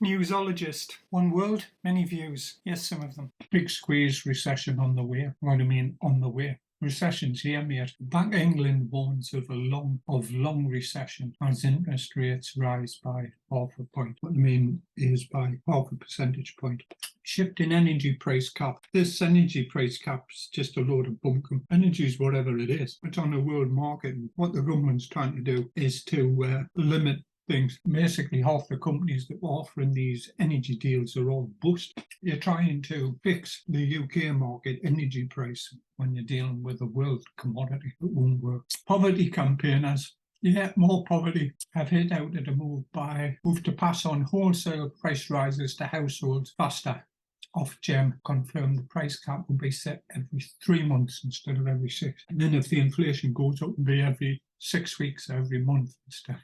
Newsologist. One world, many views. Yes, some of them. Big squeeze, recession on the way. What do I mean on the way? Recession's here, mate. Bank of England warns of long recession as interest rates rise by half a point. What I mean is by half a percentage point. Shift in energy price cap. This energy price cap's just a load of bunkum. Energy is whatever it is. It's on the world market. And what the government's trying to do is to limit things. Basically, half the companies that were offering these energy deals are all bust. You're trying to fix the UK market energy price when you're dealing with a world commodity. It won't work. Poverty campaigners. Yeah, more poverty have hit out at a move to pass on wholesale price rises to households faster. Ofgem confirmed the price cap will be set every 3 months instead of every 6. And then if the inflation goes up, it'll be every 6 weeks, every month instead.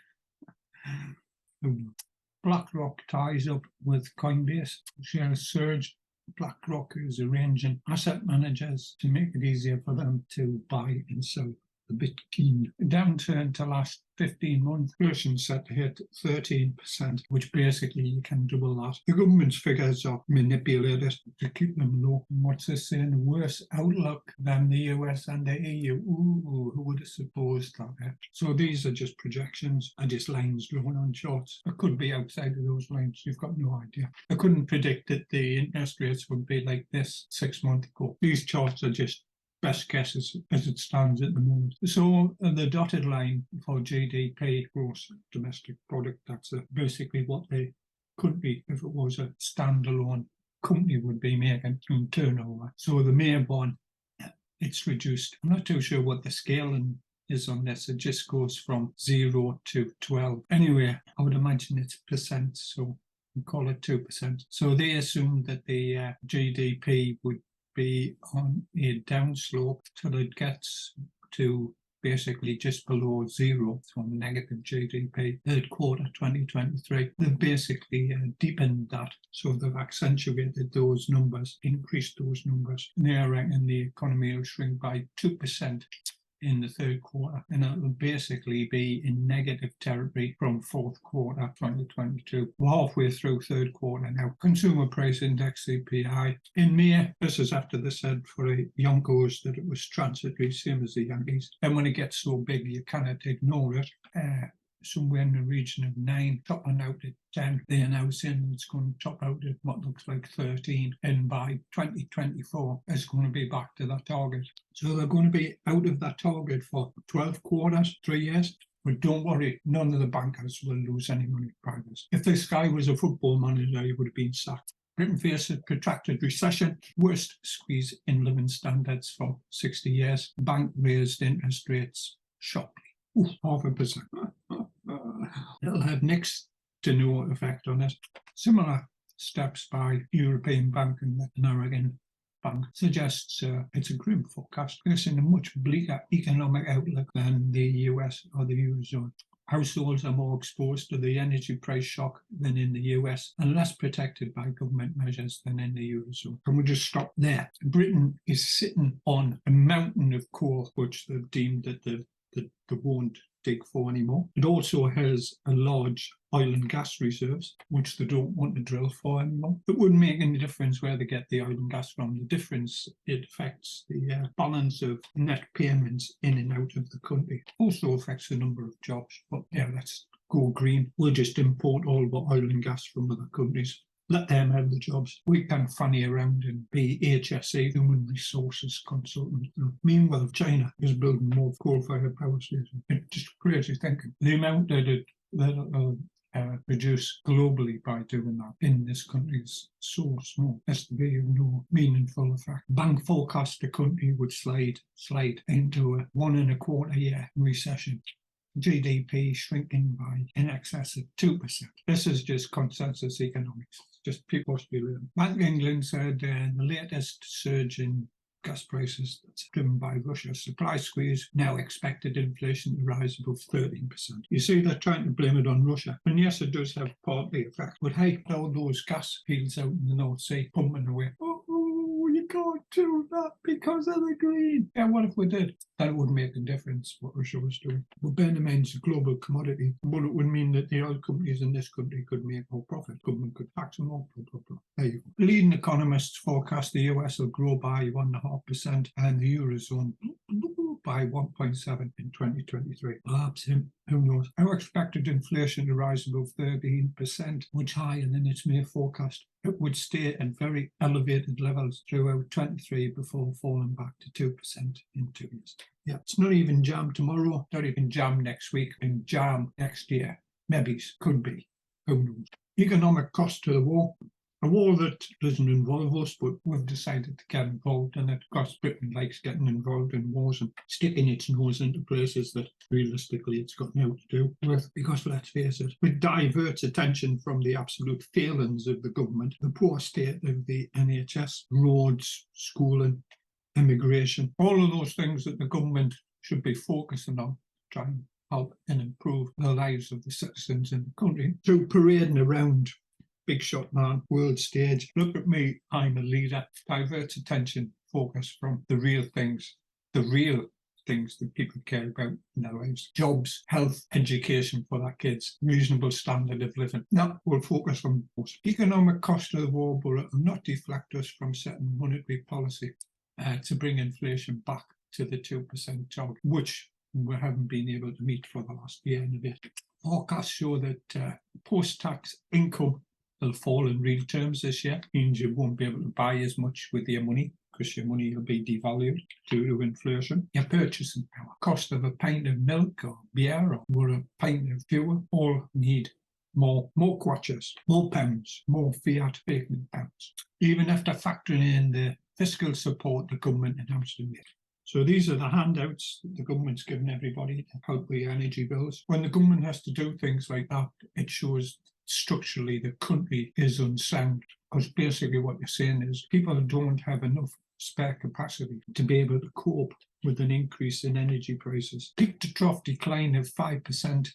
BlackRock ties up with Coinbase. Shares surge. BlackRock is arranging asset managers to make it easier for them to buy and sell the Bitcoin. Downturn to last 15 months. Inflation set to hit 13%, which basically you can double that. The government's figures are manipulated to keep them low. And what's this saying? Worse outlook than the US and the EU. Ooh, who would have supposed that? So these are just projections, are just lines drawn on charts. It could be outside of those lines. You've got no idea. I couldn't predict that the interest rates would be like this 6 months ago. These charts are just best guess as it stands at the moment. So the dotted line for GDP, gross domestic product, that's basically what they could be if it was a standalone company would be making in turnover. So the main one, it's reduced. I'm not too sure what the scaling is on this. It just goes from 0 to 12. Anyway, I would imagine it's percent, so we call it 2%. So they assume that the GDP would be on a downslope till it gets to basically just below 0, so negative GDP, third quarter 2023. They've basically deepened that, so they've accentuated those numbers, increased those numbers. And they reckon the economy will shrink by 2% in the third quarter, and it will basically be in negative territory from fourth quarter 2022. We're halfway through third quarter now. Consumer Price Index, CPI. In May, this is after they said for the Yonkos that it was transitory, same as the Yankees. And when it gets so big, you cannot ignore it. Somewhere in the region of 9, topping out at 10. They are now saying it's going to top out at what looks like 13, and by 2024, it's going to be back to that target. So they're going to be out of that target for 12 quarters, 3 years. But don't worry, none of the bankers will lose any money by this. If this guy was a football manager, he would have been sacked. Britain faces protracted recession, worst squeeze in living standards for 60 years. Bank raised interest rates sharply. 0.5%. It'll have next to no effect on it. Similar steps by European Bank and the American Bank suggests it's a grim forecast, facing a much bleaker economic outlook than the US or the Eurozone. Households are more exposed to the energy price shock than in the US and less protected by government measures than in the Eurozone. And we'll just stop there. Britain is sitting on a mountain of coal, which they've deemed that they won't dig for anymore. It also has a large oil and gas reserves, which they don't want to drill for anymore. It wouldn't make any difference where they get the oil and gas from. The difference, it affects the balance of net payments in and out of the country. Also affects the number of jobs. But yeah, let's go green. We'll just import all the oil and gas from other countries. Let them have the jobs. We can funny around and be HSE, Human Resources Consultant. Meanwhile, China is building more coal-fired power stations. It's just crazy thinking. The amount that it'll produce globally by doing that in this country is so small. Has to be of no meaningful effect. Bank forecast the country would slide into a 1.25 year recession. GDP shrinking by in excess of 2%. This is just consensus economics. Just people speculating. Bank of England said the latest surge in gas prices that's driven by Russia's supply squeeze now expected inflation to rise above 13%. You see, they're trying to blame it on Russia. And yes, it does have partly effect. But hey, all those gas fields out in the North Sea pumping away. Oh, you can't do that because of the green. Yeah, what if we did? That wouldn't make a difference what Russia was doing. But bear in mind, it's a global commodity. But it would mean that the oil companies in this country could make more profit. Government could tax them more. Blah, blah, blah. There you go. Leading economists forecast the US will grow by 1.5% and the Eurozone by 1.7 in 2023. Perhaps who knows? Our expected inflation to rise above 13%, much higher than its May forecast. It would stay at very elevated levels throughout 23 before falling back to 2% in 2 years. Yeah, it's not even jam tomorrow, not even jam next week, and jam next year. Maybe, could be. Who knows? Economic cost to the war. A war that doesn't involve us, but we've decided to get involved in it because Britain likes getting involved in wars and sticking its nose into places that realistically it's got nothing to do with. Because let's face it, it diverts attention from the absolute failings of the government, the poor state of the NHS, roads, schooling, immigration, all of those things that the government should be focusing on, trying to help and improve the lives of the citizens in the country, to parading around big shot man, world stage. Look at me, I'm a leader. Diverts attention, focus from the real things that people care about in their lives. Jobs, health, education for their kids, reasonable standard of living. Now we'll focus on those. Economic cost of the war, but it will not deflect us from setting monetary policy to bring inflation back to the 2% target, which we haven't been able to meet for the last year and a bit. Forecasts show that post-tax income will fall in real terms this year. Means you won't be able to buy as much with your money because your money will be devalued due to inflation. Your purchasing power, cost of a pint of milk or beer or a pint of fuel, all need more kwaches, more pounds, more fiat bacon pounds, even after factoring in the fiscal support the government announced in May. So these are the handouts that the government's given everybody to help with energy bills. When the government has to do things like that, it shows structurally the country is unsound, because basically what you're saying is people don't have enough spare capacity to be able to cope with an increase in energy prices. Peak to trough decline of 5%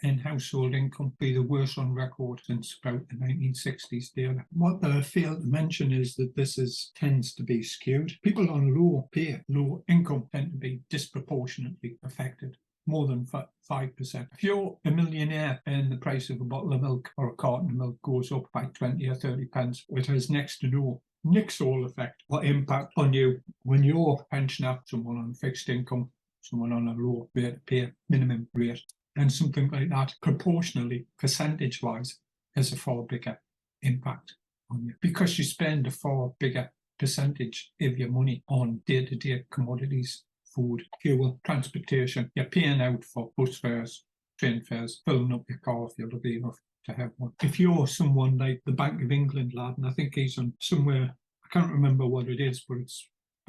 in household income be the worst on record since about the 1960s there. What they fail to mention is that this tends to be skewed. People on low pay, low income tend to be disproportionately affected. More than 5%. If you're a millionaire and the price of a bottle of milk or a carton of milk goes up by 20 or 30 pence, it has next to no nix-all effect or impact on you when you're a pensioner, someone on fixed income, someone on a low rate of pay, minimum rate, and something like that, proportionally, percentage-wise, has a far bigger impact on you because you spend a far bigger percentage of your money on day-to-day commodities. Food, fuel, transportation. You're paying out for bus fares, train fares, filling up your car if you're lucky enough to have one. If you're someone like the Bank of England lad, and I think he's on somewhere, I can't remember what it is, but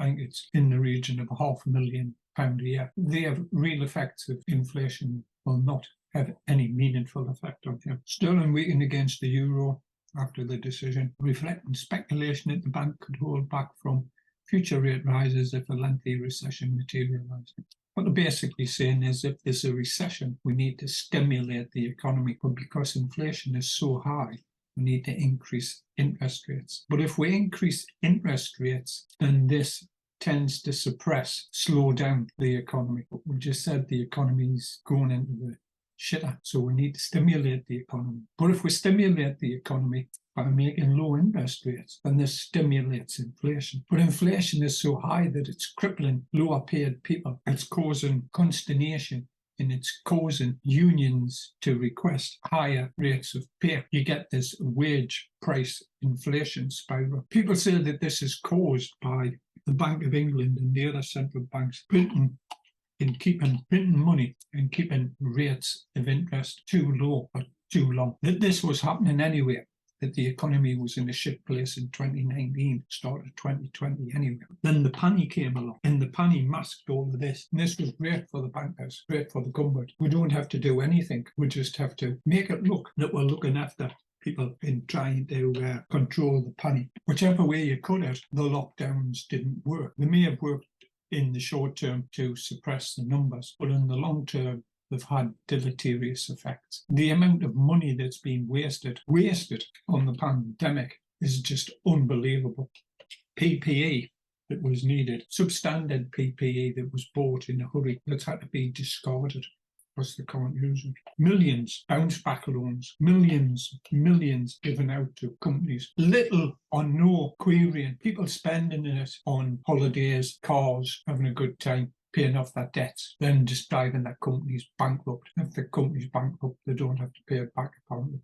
I think it's in the region of £500,000 a year. The real effects of inflation will not have any meaningful effect on you. Sterling weakened against the euro after the decision, reflecting speculation that the bank could hold back from future rate rises if a lengthy recession materialises. What they're basically saying is if there's a recession, we need to stimulate the economy, but because inflation is so high, we need to increase interest rates. But if we increase interest rates, then this tends to slow down the economy. But we just said the economy's going into the shitter, so we need to stimulate the economy. But if we stimulate the economy by making low interest rates, then this stimulates inflation. But inflation is so high that it's crippling lower paid people. It's causing consternation and it's causing unions to request higher rates of pay. You get this wage price inflation spiral. People say that this is caused by the Bank of England and the other central banks printing money and keeping rates of interest too low for too long. That this was happening anyway, that the economy was in a shit place in 2019, started 2020 anyway. Then the penny came along and the penny masked all of this. And this was great for the bankers, great for the government. We don't have to do anything. We just have to make it look that we're looking after people in trying to control the penny. Whichever way you cut it, the lockdowns didn't work. They may have worked in the short term to suppress the numbers, but in the long term, they've had deleterious effects. The amount of money that's been wasted on the pandemic is just unbelievable. PPE, that was needed, substandard PPE that was bought in a hurry that had to be discarded because they can't use it. Millions bounce back loans, millions given out to companies. Little or no querying, people spending it on holidays, cars, having a good time, paying off their debts, then just driving that company's bankrupt. If the company's bankrupt, they don't have to pay it back, apparently.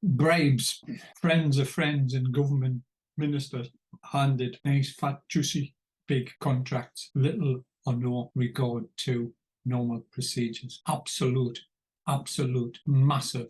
Bribes, friends of friends and government ministers handed nice, fat, juicy, big contracts, little or no regard to normal procedures. Absolute, massive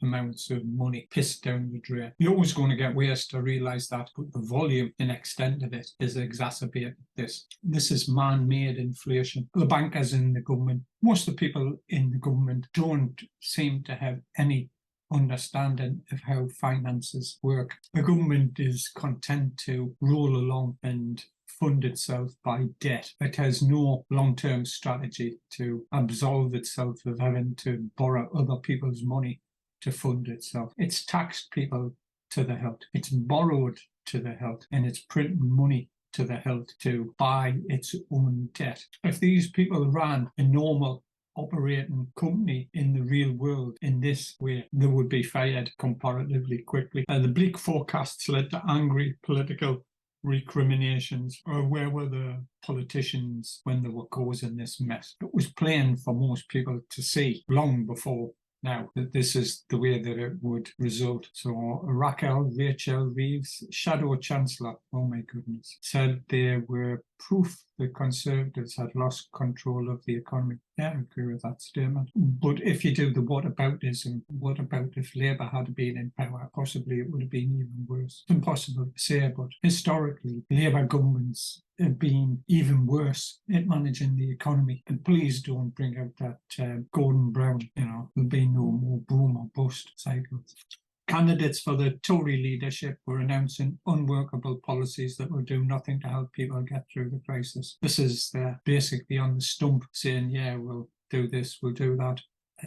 amounts of money pissed down the drain. You're always going to get waste to realise that, but the volume and extent of it is exacerbating this. This is man-made inflation. The bankers in the government, most of the people in the government don't seem to have any understanding of how finances work. The government is content to roll along and fund itself by debt. It has no long-term strategy to absolve itself of having to borrow other people's money to fund itself. It's taxed people to the hilt. It's borrowed to the hilt, and it's printing money to the hilt to buy its own debt. If these people ran a normal operating company in the real world in this way, they would be fired comparatively quickly. The bleak forecasts led to angry political recriminations. Where were the politicians when they were causing this mess? It was plain for most people to see long before now that this is the way that it would result. So Rachel Reeves, Shadow Chancellor, oh my goodness, said there were proof the Conservatives had lost control of the economy. Yeah, I agree with that statement. But if you do the whataboutism, what about if Labour had been in power? Possibly it would have been even worse. It's impossible to say, but historically, Labour governments have been even worse at managing the economy. And please don't bring out that Gordon Brown, there'll be no more boom or bust cycles. Candidates for the Tory leadership were announcing unworkable policies that will do nothing to help people get through the crisis. This is basically on the stump saying, yeah, we'll do this, we'll do that.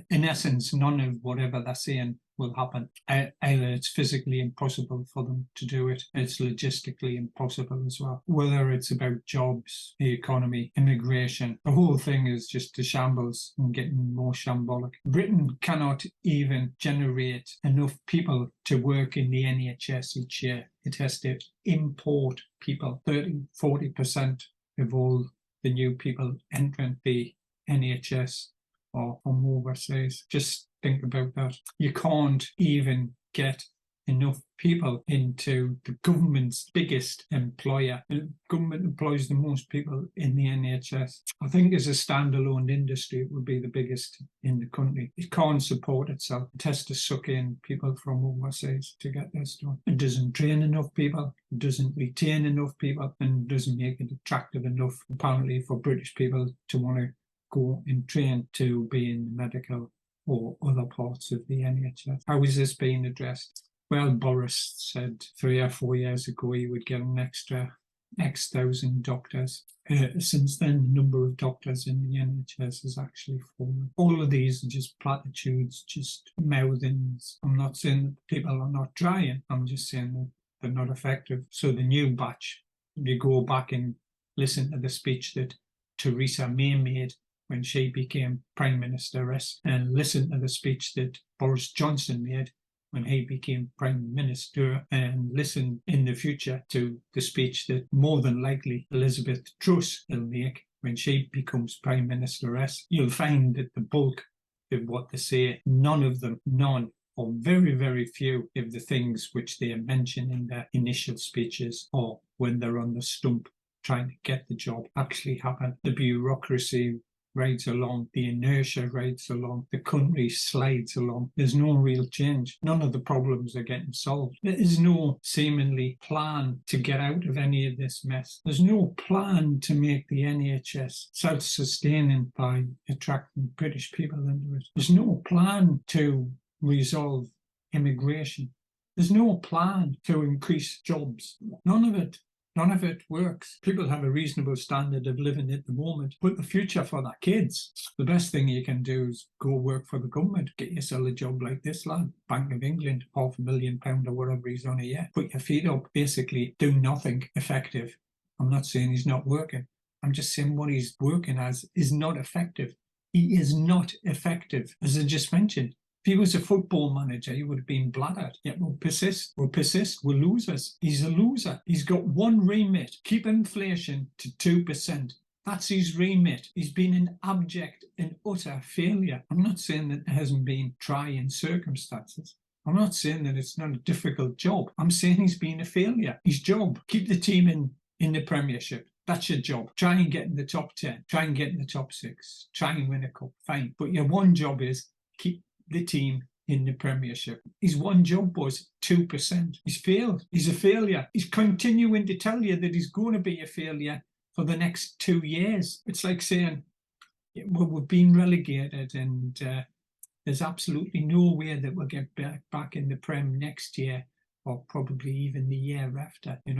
In essence, none of whatever they're saying will happen. Either it's physically impossible for them to do it, it's logistically impossible as well. Whether it's about jobs, the economy, immigration, the whole thing is just a shambles and getting more shambolic. Britain cannot even generate enough people to work in the NHS each year. It has to import people. 30-40% of all the new people entering the NHS or from overseas. Just think about that. You can't even get enough people into the government's biggest employer. The government employs the most people in the NHS. I think as a standalone industry, it would be the biggest in the country. It can't support itself. It has to suck in people from overseas to get this done. It doesn't train enough people. It doesn't retain enough people, and doesn't make it attractive enough, apparently, for British people to want to go and train to be in medical or other parts of the NHS. How is this being addressed? Well, Boris said 3 or 4 years ago he would get an extra X thousand doctors. Since then, the number of doctors in the NHS has actually fallen. All of these are just platitudes, just mouthings. I'm not saying that people are not trying. I'm just saying that they're not effective. So the new batch, you go back and listen to the speech that Theresa May made when she became Prime Ministeress, and listen to the speech that Boris Johnson made when he became Prime Minister, and listen in the future to the speech that more than likely Elizabeth Truss will make when she becomes Prime Ministeress. You'll find that the bulk of what they say, none, or very, very few of the things which they mention in their initial speeches or when they're on the stump trying to get the job actually happen. The bureaucracy rides along, the inertia rides along, the country slides along. There's no real change. None of the problems are getting solved. There is no seemingly plan to get out of any of this mess. There's no plan to make the NHS self-sustaining by attracting British people into it. There's no plan to resolve immigration. There's no plan to increase jobs. None of it. None of it works. People have a reasonable standard of living at the moment, but the future for their kids, the best thing you can do is go work for the government. Get yourself a job like this lad, Bank of England, £500,000 or whatever he's on a year. Put your feet up, basically do nothing effective. I'm not saying he's not working. I'm just saying what he's working as is not effective. He is not effective, as I just mentioned. If he was a football manager, he would have been bladdered. Yet we'll persist, we're losers. He's a loser. He's got one remit: keep inflation to 2%. That's his remit. He's been an abject and utter failure. I'm not saying that there hasn't been trying circumstances. I'm not saying that it's not a difficult job. I'm saying he's been a failure. His job: keep the team in the Premiership. That's your job. Try and get in the top 10. Try and get in the top 6. Try and win a cup. Fine. But your one job is keep the team in the Premiership. His one job was 2%. He's failed. He's a failure. He's continuing to tell you that he's going to be a failure for the next 2 years. It's like saying, well, we've been relegated and there's absolutely no way that we'll get back in the Prem next year, or probably even the year after. We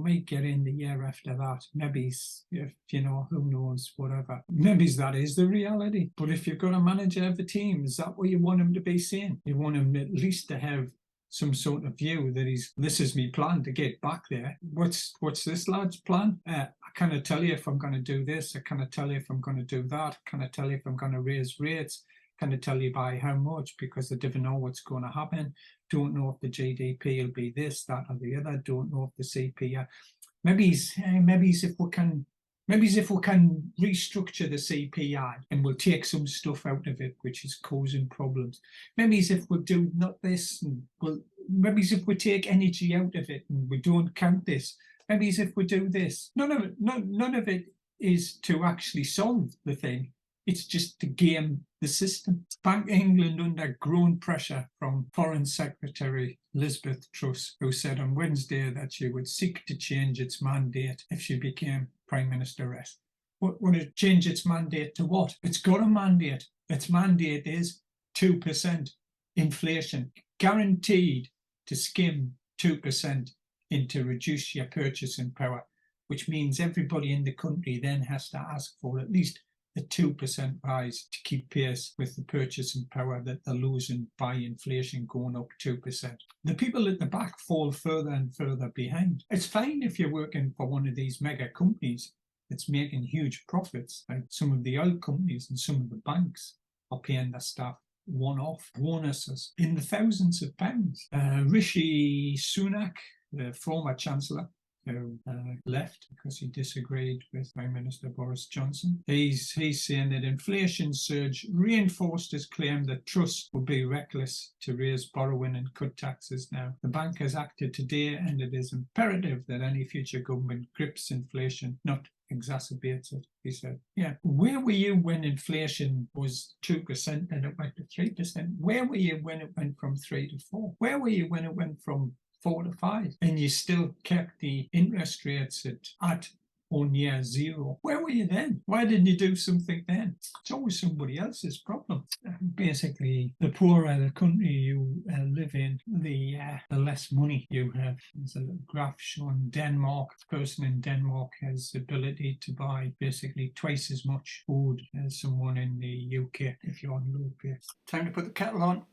might get in the year after that. Maybe, if who knows, whatever. Maybe that is the reality. But if you've got a manager of a team, is that what you want him to be saying? You want him at least to have some sort of view that this is my plan to get back there. What's this lad's plan? I cannot tell you if I'm going to do this. I cannot tell you if I'm going to do that. I cannot tell you if I'm going to raise rates. Kind of tell you by how much, because I don't know what's going to happen. Don't know if the GDP will be this, that, or the other. Don't know if the CPI. Maybe if we can restructure the CPI and we'll take some stuff out of it which is causing problems. Maybe if we do not this, and maybe if we take energy out of it and we don't count this. Maybe if we do this. None of it is to actually solve the thing. It's just to game the system. Bank of England under growing pressure from Foreign Secretary Elizabeth Truss, who said on Wednesday that she would seek to change its mandate if she became Prime Ministeress. Would it change its mandate to what? It's got a mandate. Its mandate is 2% inflation, guaranteed to skim 2% and to reduce your purchasing power, which means everybody in the country then has to ask for at least a 2% rise to keep pace with the purchasing power that they're losing by inflation going up 2%. The people at the back fall further and further behind. It's fine if you're working for one of these mega companies that's making huge profits, like some of the oil companies and some of the banks are paying their staff one-off bonuses in the thousands of pounds. Rishi Sunak, the former Chancellor, who left because he disagreed with Prime Minister Boris Johnson. He's saying that inflation surge reinforced his claim that Truss would be reckless to raise borrowing and cut taxes now. The bank has acted today, and it is imperative that any future government grips inflation, not exacerbates it, he said. Yeah, where were you when inflation was 2% and it went to 3%? Where were you when it went from 3 to 4? Where were you when it went from 4 to 5, and you still kept the interest rates at or near zero? Where were you then? Why didn't you do something then? It's always somebody else's problem. Basically, the poorer the country you live in, the less money you have. There's a little graph showing Denmark. The person in Denmark has the ability to buy basically twice as much food as someone in the UK if you're on low pay. Time to put the kettle on.